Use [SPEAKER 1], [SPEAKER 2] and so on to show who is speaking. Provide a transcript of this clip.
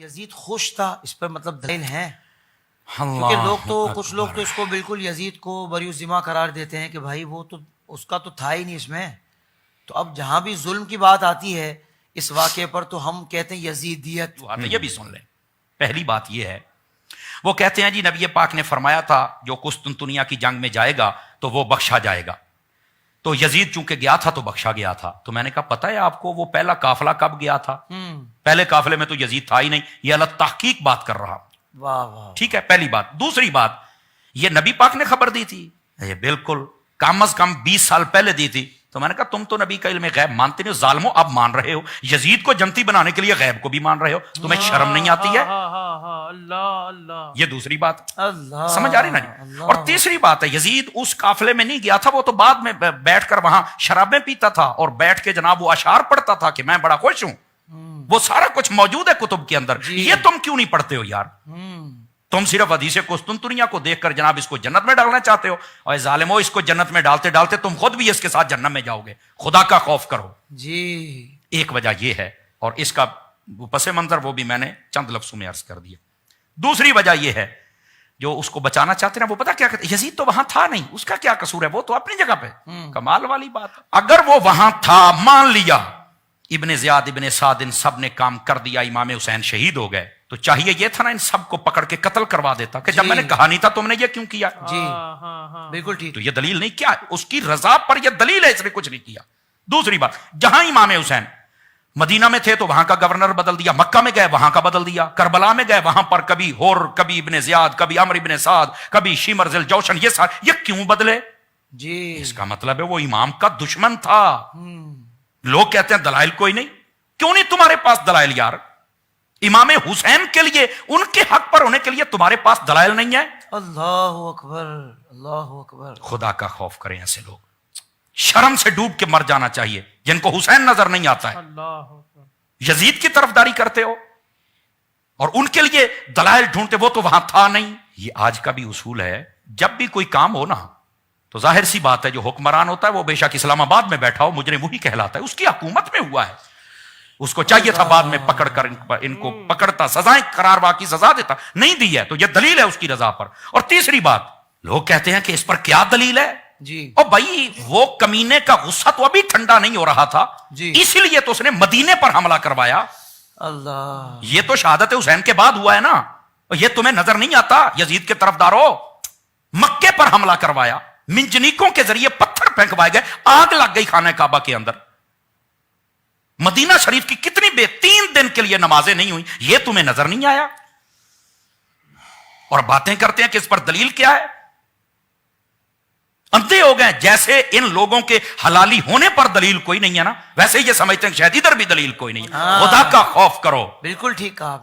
[SPEAKER 1] یزید خوش تھا اس پر مطلب دلیل ہے؟ کیونکہ لوگ تو کچھ لوگ تو اس کو بالکل یزید کو بری الذمہ قرار دیتے ہیں کہ بھائی وہ تو اس کا تو تھا ہی نہیں اس میں. تو اب جہاں بھی ظلم کی بات آتی ہے اس واقعے پر تو ہم کہتے ہیں یزیدیت.
[SPEAKER 2] یہ بھی سن لیں. پہلی بات یہ ہے وہ کہتے ہیں جی نبی پاک نے فرمایا تھا جو قسطنطنیہ کی جنگ میں جائے گا تو وہ بخشا جائے گا. تو یزید چونکہ گیا تھا تو بخشا گیا تھا. تو میں نے کہا پتہ ہے آپ کو وہ پہلا قافلہ کب گیا تھا؟ پہلے قافلے میں تو یزید تھا ہی نہیں. یہ اللہ تحقیق بات کر رہا.
[SPEAKER 1] واہ واہ.
[SPEAKER 2] ٹھیک ہے پہلی بات. دوسری بات یہ نبی پاک نے خبر دی تھی؟ یہ بالکل کم از کم 20 سال پہلے دی تھی. تو میں نے کہا تم تو نبی کا علم غیب مانتے نہیں ہو ظالمو. اب مان رہے ہو یزید کو جنتی بنانے کے لیے غیب کو بھی مان رہے ہو. تمہیں شرم نہیں آتی ہے؟ یہ دوسری بات سمجھ آ رہی نا جی. اور تیسری بات ہے یزید اس قافلے میں نہیں گیا تھا. وہ تو بعد میں بیٹھ کر وہاں شرابیں پیتا تھا اور بیٹھ کے جناب وہ اشعار پڑھتا تھا کہ میں بڑا خوش ہوں. وہ سارا کچھ موجود ہے کتب کے اندر. یہ تم کیوں نہیں پڑھتے ہو یار؟ تم صرف حدیث قسطنطنیہ کو دیکھ کر جناب اس کو جنت میں ڈالنا چاہتے ہو. اور ظالمو اس کو جنت میں ڈالتے ڈالتے تم خود بھی اس کے ساتھ جنت میں جاؤ گے. خدا کا خوف کرو.
[SPEAKER 1] جی
[SPEAKER 2] ایک وجہ یہ ہے اور اس کا پس منظر وہ بھی میں نے چند لفظوں میں عرض کر دیا. دوسری وجہ یہ ہے جو اس کو بچانا چاہتے ہیں وہ پتا کیا کہتے ہیں یزید تو وہاں تھا نہیں. اس کا کیا قصور ہے؟ وہ تو اپنی جگہ پہ. کمال والی بات. اگر وہ وہاں تھا مان لیا ابن زیاد ابن سعد ان سب نے کام کر دیا امام حسین شہید ہو گئے تو چاہیے یہ تھا نا ان سب کو پکڑ کے قتل کروا دیتا کہ جب میں نے کہا نہیں تھا تم نے یہ کیوں کیا.
[SPEAKER 1] جی بالکل ٹھیک.
[SPEAKER 2] تو یہ دلیل نہیں. کیا اس کی رضا پر یہ دلیل ہے اس نے کچھ نہیں کیا. دوسری بات جہاں امام حسین مدینہ میں تھے تو وہاں کا گورنر بدل دیا. مکہ میں گئے وہاں کا بدل دیا. کربلا میں گئے وہاں پر کبھی ہور کبھی ابن زیاد کبھی عمرو ابن سعد کبھی شمر ذی الجوشن یہ کیوں بدلے؟
[SPEAKER 1] جی
[SPEAKER 2] اس کا مطلب ہے وہ امام کا دشمن تھا. لوگ کہتے ہیں دلائل کوئی نہیں. کیوں نہیں تمہارے پاس دلائل یار؟ امام حسین کے لیے ان کے حق پر ہونے کے لیے تمہارے پاس دلائل نہیں ہے؟
[SPEAKER 1] اللہ اکبر اللہ اکبر.
[SPEAKER 2] خدا کا خوف کریں. ایسے لوگ شرم سے ڈوب کے مر جانا چاہیے جن کو حسین نظر نہیں آتا ہے. یزید کی طرفداری کرتے ہو اور ان کے لیے دلائل ڈھونڈتے. وہ تو وہاں تھا نہیں. یہ آج کا بھی اصول ہے. جب بھی کوئی کام ہو نا تو ظاہر سی بات ہے جو حکمران ہوتا ہے وہ بے شک اسلام آباد میں بیٹھا ہو مجرم وہی کہلاتا ہے. اس کی حکومت میں ہوا ہے. اس کو چاہیے تھا بعد میں پکڑ کر ان کو پکڑتا سزائیں قرار واقعی سزا دیتا. نہیں دی ہے تو یہ دلیل ہے اس کی رضا پر. اور تیسری بات لوگ کہتے ہیں کہ اس پر کیا دلیل ہے؟
[SPEAKER 1] جی
[SPEAKER 2] اور بھائی وہ کمینے کا غصہ تو ابھی ٹھنڈا نہیں ہو رہا تھا.
[SPEAKER 1] جی
[SPEAKER 2] اسی لیے تو اس نے مدینے پر حملہ کروایا.
[SPEAKER 1] اللہ
[SPEAKER 2] یہ تو شہادت حسین کے بعد ہوا ہے نا. یہ تمہیں نظر نہیں آتا؟ یزید کے طرفداروں مکے پر حملہ کروایا. منجنیکوں کے ذریعے پتھر پھینکوائے گئے. آگ لگ گئی خانہ کعبہ کے اندر. مدینہ شریف کی کتنی 3 دن کے لیے نمازیں نہیں ہوئی. یہ تمہیں نظر نہیں آیا؟ اور باتیں کرتے ہیں کہ اس پر دلیل کیا ہے. اندھے ہو گئے. جیسے ان لوگوں کے حلالی ہونے پر دلیل کوئی نہیں ہے نا ویسے یہ سمجھتے ہیں کہ شاید ادھر بھی دلیل کوئی نہیں ہے. خدا کا خوف کرو.
[SPEAKER 1] بالکل ٹھیک کہا.